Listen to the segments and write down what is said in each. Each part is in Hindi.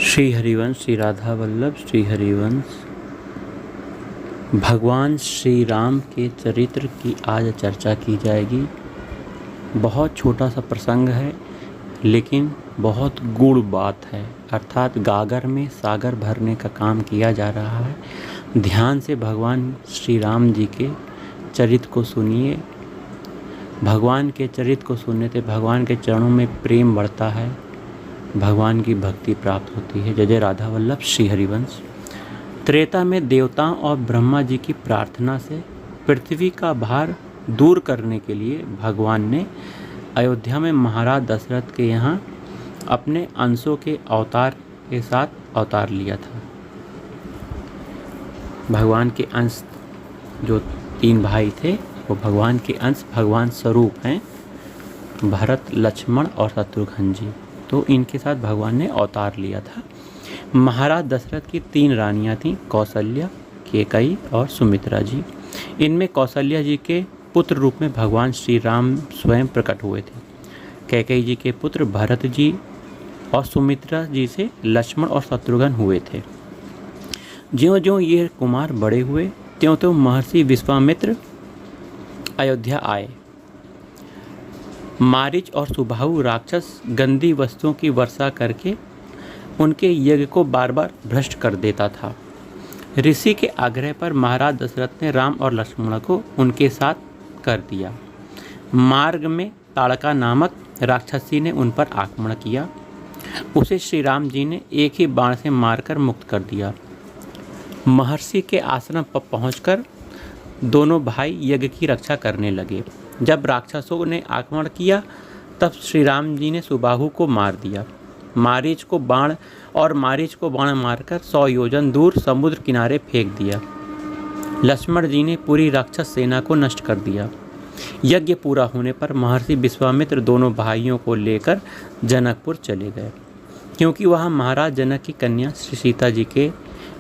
श्री हरिवंश श्री राधा वल्लभ श्री हरिवंश। भगवान श्री राम के चरित्र की आज चर्चा की जाएगी। बहुत छोटा सा प्रसंग है लेकिन बहुत गूढ़ बात है, अर्थात गागर में सागर भरने का काम किया जा रहा है। ध्यान से भगवान श्री राम जी के चरित्र को सुनिए। भगवान के चरित्र को सुनने से भगवान के चरणों में प्रेम बढ़ता है, भगवान की भक्ति प्राप्त होती है। जय जय राधा वल्लभ श्री हरिवंश। त्रेता में देवताओं और ब्रह्मा जी की प्रार्थना से पृथ्वी का भार दूर करने के लिए भगवान ने अयोध्या में महाराज दशरथ के यहाँ अपने अंशों के अवतार के साथ अवतार लिया था। भगवान के अंश जो 3 भाई थे वो भगवान के अंश भगवान स्वरूप हैं, भरत, लक्ष्मण और शत्रुघ्न जी। तो इनके साथ भगवान ने अवतार लिया था। महाराज दशरथ की 3 रानियां थीं, कौशल्या, कैकेयी और सुमित्रा जी। इनमें कौशल्या जी के पुत्र रूप में भगवान श्री राम स्वयं प्रकट हुए थे। कैकेयी जी के पुत्र भरत जी और सुमित्रा जी से लक्ष्मण और शत्रुघ्न हुए थे। ज्यों-ज्यों ये कुमार बड़े हुए त्यों-त्यों महर्षि विश्वामित्र अयोध्या आए। मारीच और सुबाहु राक्षस गंदी वस्तुओं की वर्षा करके उनके यज्ञ को बार बार भ्रष्ट कर देता था। ऋषि के आग्रह पर महाराज दशरथ ने राम और लक्ष्मण को उनके साथ कर दिया। मार्ग में ताड़का नामक राक्षसी ने उन पर आक्रमण किया। उसे श्री राम जी ने एक ही बाण से मारकर मुक्त कर दिया। महर्षि के आश्रम पर पहुंचकर दोनों भाई यज्ञ की रक्षा करने लगे। जब राक्षसों ने आक्रमण किया तब श्री राम जी ने सुबाहु को मार दिया। मारीच को बाण मारकर 100 योजन दूर समुद्र किनारे फेंक दिया। लक्ष्मण जी ने पूरी राक्षस सेना को नष्ट कर दिया। यज्ञ पूरा होने पर महर्षि विश्वामित्र दोनों भाइयों को लेकर जनकपुर चले गए, क्योंकि वहाँ महाराज जनक की कन्या श्री सीता जी के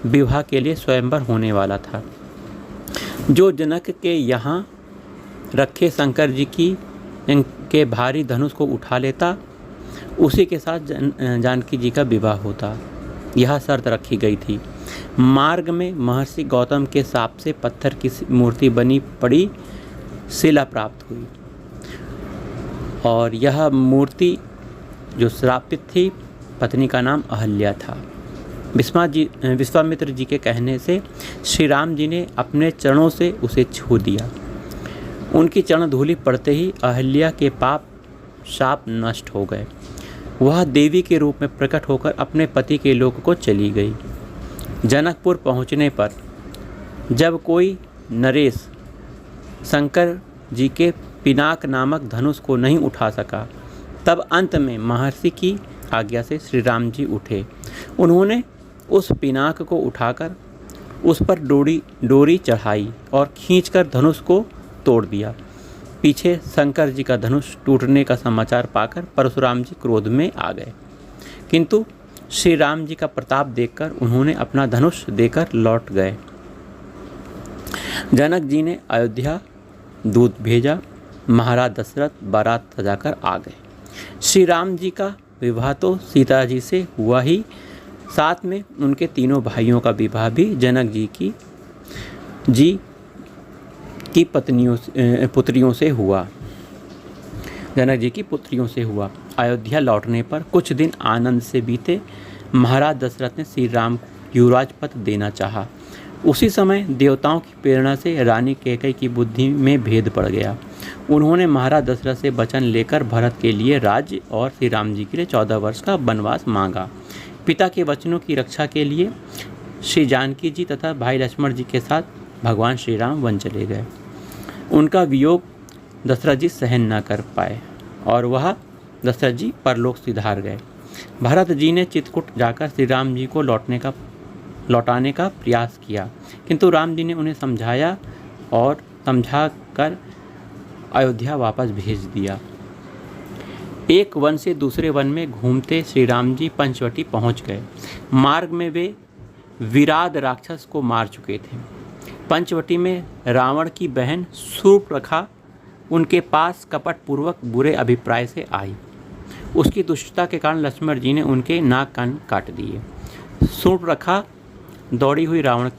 विवाह के लिए स्वयंवर होने वाला था। जो जनक के यहाँ रखे शंकर जी के भारी धनुष को उठा लेता, उसी के साथ जानकी जी का विवाह होता, यह शर्त रखी गई थी। मार्ग में महर्षि गौतम के शाप से पत्थर की मूर्ति बनी पड़ी शिला प्राप्त हुई और यह मूर्ति जो श्रापित थी, पत्नी का नाम अहल्या था। विश्वामित्र जी के कहने से श्री राम जी ने अपने चरणों से उसे छू दिया। उनकी चरण धूलि पड़ते ही अहल्या के पाप शाप नष्ट हो गए। वह देवी के रूप में प्रकट होकर अपने पति के लोक को चली गई। जनकपुर पहुंचने पर जब कोई नरेश शंकर जी के पिनाक नामक धनुष को नहीं उठा सका, तब अंत में महर्षि की आज्ञा से श्री राम जी उठे। उन्होंने उस पिनाक को उठाकर उस पर डोरी चढ़ाई और खींचकर धनुष को तोड़ दिया। पीछे शंकर जी का धनुष टूटने का समाचार पाकर परशुराम जी क्रोध में आ गए, किंतु श्री राम जी का प्रताप देखकर उन्होंने अपना धनुष देकर लौट गए। जनक जी ने अयोध्या दूत भेजा। महाराज दशरथ बारात सजाकर आ गए। श्री राम जी का विवाह तो सीता जी से हुआ ही, साथ में उनके 3 भाइयों का विवाह भी जनक जी की पुत्रियों से हुआ। जनक जी की पुत्रियों से हुआ। अयोध्या लौटने पर कुछ दिन आनंद से बीते। महाराज दशरथ ने श्री राम को युवराज पद देना चाहा। उसी समय देवताओं की प्रेरणा से रानी कैकेयी की बुद्धि में भेद पड़ गया। उन्होंने महाराज दशरथ से वचन लेकर भरत के लिए राज्य और श्री राम जी के लिए 14 वर्ष का वनवास मांगा। पिता के वचनों की रक्षा के लिए श्री जानकी जी तथा भाई लक्ष्मण जी के साथ भगवान श्री राम वन चले गए। उनका वियोग दशरथ जी सहन न कर पाए और वह दशरथ जी परलोक सिधार गए। भरत जी ने चित्रकूट जाकर श्री राम जी को लौटाने का प्रयास किया, किंतु राम जी ने उन्हें समझाकर अयोध्या वापस भेज दिया। एक वन से दूसरे वन में घूमते श्री राम जी पंचवटी पहुंच गए। मार्ग में वे विराट राक्षस को मार चुके थे। पंचवटी में रावण की बहन शूर्पणखा उनके पास कपटपूर्वक बुरे अभिप्राय से आई। उसकी दुष्टता के कारण लक्ष्मण जी ने उनके नाक कान काट दिए। शूर्पणखा दौड़ी हुई रावण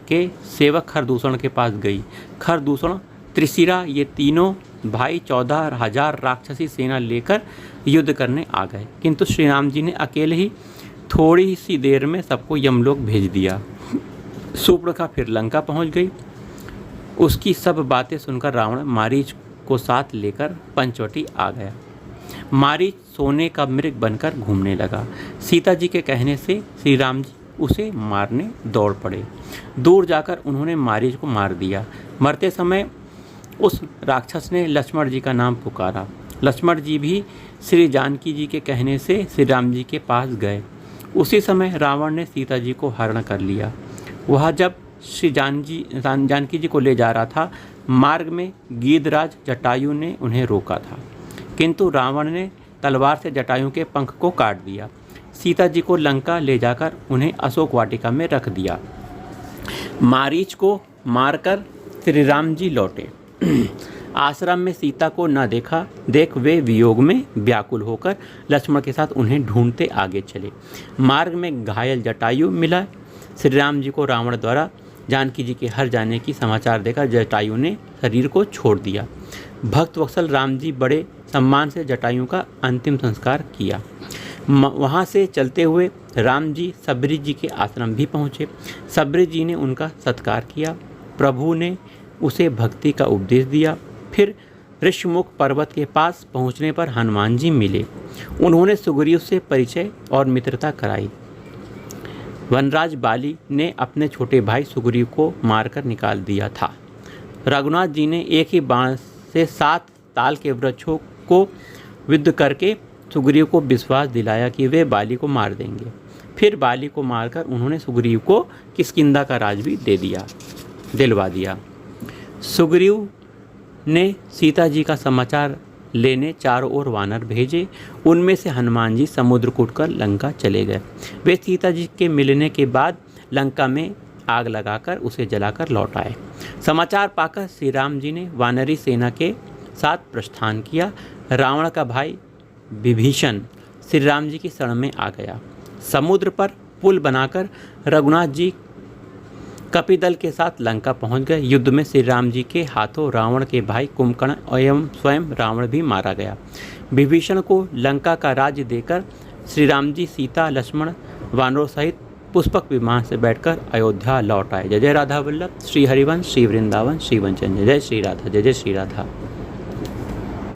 के सेवक खरदूषण के पास गई। खरदूषण, त्रिशिरा ये तीनों भाई 14,000 राक्षसी सेना लेकर युद्ध करने आ गए, किंतु श्री राम जी ने अकेले ही थोड़ी सी देर में सबको यमलोक भेज दिया। शूर्पणखा फिर लंका पहुंच गई। उसकी सब बातें सुनकर रावण मारीच को साथ लेकर पंचवटी आ गया। मारीच सोने का मृग बनकर घूमने लगा। सीता जी के कहने से श्री राम जी उसे मारने दौड़ पड़े। दूर जाकर उन्होंने मारीच को मार दिया। मरते समय उस राक्षस ने लक्ष्मण जी का नाम पुकारा। लक्ष्मण जी भी श्री जानकी जी के कहने से श्री राम जी के पास गए। उसी समय रावण ने सीता जी को हरण कर लिया। वह जब श्री जानकी जी को ले जा रहा था, मार्ग में गीधराज जटायु ने उन्हें रोका था, किंतु रावण ने तलवार से जटायु के पंख को काट दिया। सीता जी को लंका ले जाकर उन्हें अशोक वाटिका में रख दिया। मारीच को मारकर श्री राम जी लौटे। आश्रम में सीता को न देख वे वियोग में व्याकुल होकर लक्ष्मण के साथ उन्हें ढूंढते आगे चले। मार्ग में घायल जटायु मिला। श्री राम जी को रावण द्वारा जानकी जी के हर जाने की समाचार देकर जटायु ने शरीर को छोड़ दिया। भक्त वत्सल राम जी बड़े सम्मान से जटायु का अंतिम संस्कार किया। वहाँ से चलते हुए राम जी सबरी जी के आश्रम भी पहुँचे। सबरी जी ने उनका सत्कार किया। प्रभु ने उसे भक्ति का उपदेश दिया। फिर ऋषमुख पर्वत के पास पहुँचने पर हनुमान जी मिले। उन्होंने सुग्रीव से परिचय और मित्रता कराई। वनराज बाली ने अपने छोटे भाई सुग्रीव को मारकर निकाल दिया था। रघुनाथ जी ने एक ही बाण से 7 ताल के वृक्षों को विद्ध करके सुग्रीव को विश्वास दिलाया कि वे बाली को मार देंगे। फिर बाली को मारकर उन्होंने सुग्रीव को किष्किंधा का राज भी दिलवा दिया। सुग्रीव ने सीता जी का समाचार लेने चारों ओर वानर भेजे। उनमें से हनुमान जी समुद्र कूटकर लंका चले गए। वे सीता जी के मिलने के बाद लंका में आग लगाकर उसे जलाकर लौट आए। समाचार पाकर श्री राम जी ने वानरी सेना के साथ प्रस्थान किया। रावण का भाई विभीषण श्री राम जी की शरण में आ गया। समुद्र पर पुल बनाकर रघुनाथ जी कपिदल के साथ लंका पहुंच गए। युद्ध में श्री राम जी के हाथों रावण के भाई कुंभकर्ण एवं स्वयं रावण भी मारा गया। विभीषण को लंका का राज्य देकर श्री राम जी सीता, लक्ष्मण, वानरों सहित पुष्पक विमान से बैठकर अयोध्या लौट आए। जय जय राधा वल्लभ, श्री हरिवंश, श्री वृंदावन, श्री वंचन। जय जय श्री राधा, जय जय श्री राधा।